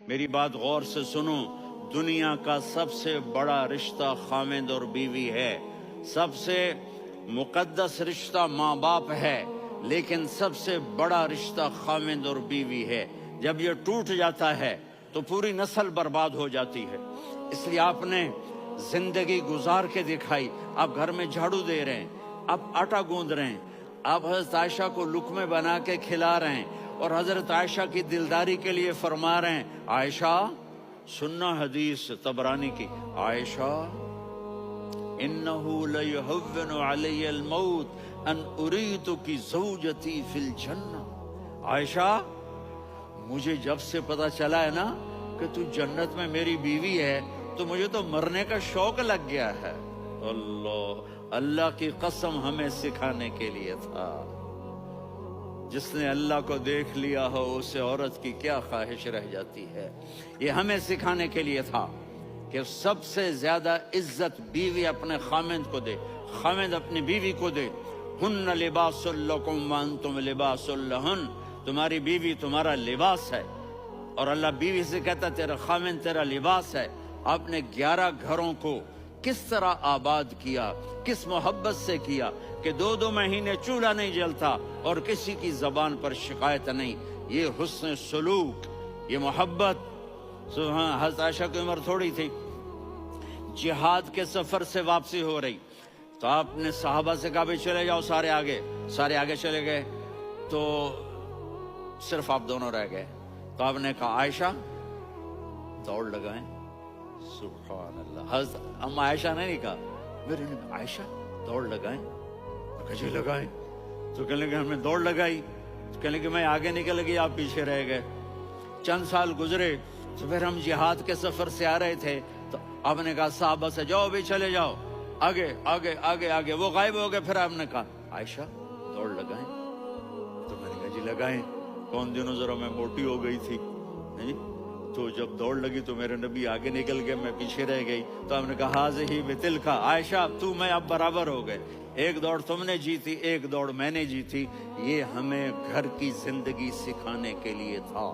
میری بات غور سے سنو، دنیا کا سب سے بڑا رشتہ خاوند اور بیوی ہے، سب سے مقدس رشتہ ماں باپ ہے، لیکن سب سے بڑا رشتہ خاوند اور بیوی ہے۔ جب یہ ٹوٹ جاتا ہے تو پوری نسل برباد ہو جاتی ہے۔ اس لیے آپ نے زندگی گزار کے دکھائی۔ آپ گھر میں جھاڑو دے رہے ہیں، آپ آٹا گوندھ رہے ہیں، آپ حضرت عائشہ کو لقمے بنا کے کھلا رہے ہیں، اور حضرت عائشہ کی دلداری کے لیے فرما رہے ہیں، عائشہ سننا حدیث طبرانی کی، عائشہ انہو لیہون علی الموت ان اریتک زوجتی فی الجنہ۔ عائشہ مجھے جب سے پتا چلا ہے نا کہ تو جنت میں میری بیوی ہے تو مجھے تو مرنے کا شوق لگ گیا ہے۔ اللہ کی قسم ہمیں سکھانے کے لیے تھا۔ جس نے اللہ کو دیکھ لیا ہو اسے عورت کی کیا خواہش رہ جاتی ہے۔ یہ ہمیں سکھانے کے لیے تھا کہ سب سے زیادہ عزت بیوی اپنے خاوند کو دے، خاوند اپنی بیوی کو دے۔ ہن لباس لکم وانتم لباس لہن، تمہاری بیوی تمہارا لباس ہے، اور اللہ بیوی سے کہتا تیرا خاوند تیرا لباس ہے۔ آپ نے 11 گھروں کو کس طرح آباد کیا، کس محبت سے کیا کہ 2 مہینے چولہا نہیں جلتا اور کسی کی زبان پر شکایت نہیں۔ یہ حسن سلوک، یہ محبت۔ حضرت عائشہ کی عمر تھوڑی تھی، جہاد کے سفر سے واپسی ہو رہی، تو آپ نے صحابہ سے کہا بھی چلے جاؤ، سارے آگے چلے گئے، تو صرف آپ دونوں رہ گئے۔ تو آپ نے کہا عائشہ دوڑ لگائیں۔ سبحان اللہ، حضرت اما عائشہ نے نہیں کہا، میرے نے کہا عائشہ دوڑ لگائیں، کہا جی لگائیں۔ تو کہنے لگے ہم نے دوڑ لگائی، تو کہنے لگے میں آگے نکل گئی، آپ پیچھے رہ گئے۔ چند سال گزرے تو پھر ہم جہاد کے سفر سے آ رہے تھے، تو آپ نے کہا صحابہ سے جاؤ بھی چلے جاؤ، آگے آگے آگے آگے، وہ غائب ہو گئے۔ پھر آپ نے کہا عائشہ دوڑ لگائیں، تو میں نے کہا جی لگائیں۔ کون دنوں ذرا میں موٹی ہو گئی تھی، تو جب دوڑ لگی تو میرے نبی آگے نکل گئے، میں پیچھے رہ گئی۔ تو ہم نے کہا ہاذہ بتلک، عائشہ تو میں اب برابر ہو گئے، ایک دوڑ تم نے جیتی، ایک دوڑ میں نے جیتی۔ یہ ہمیں گھر کی زندگی سکھانے کے لیے تھا۔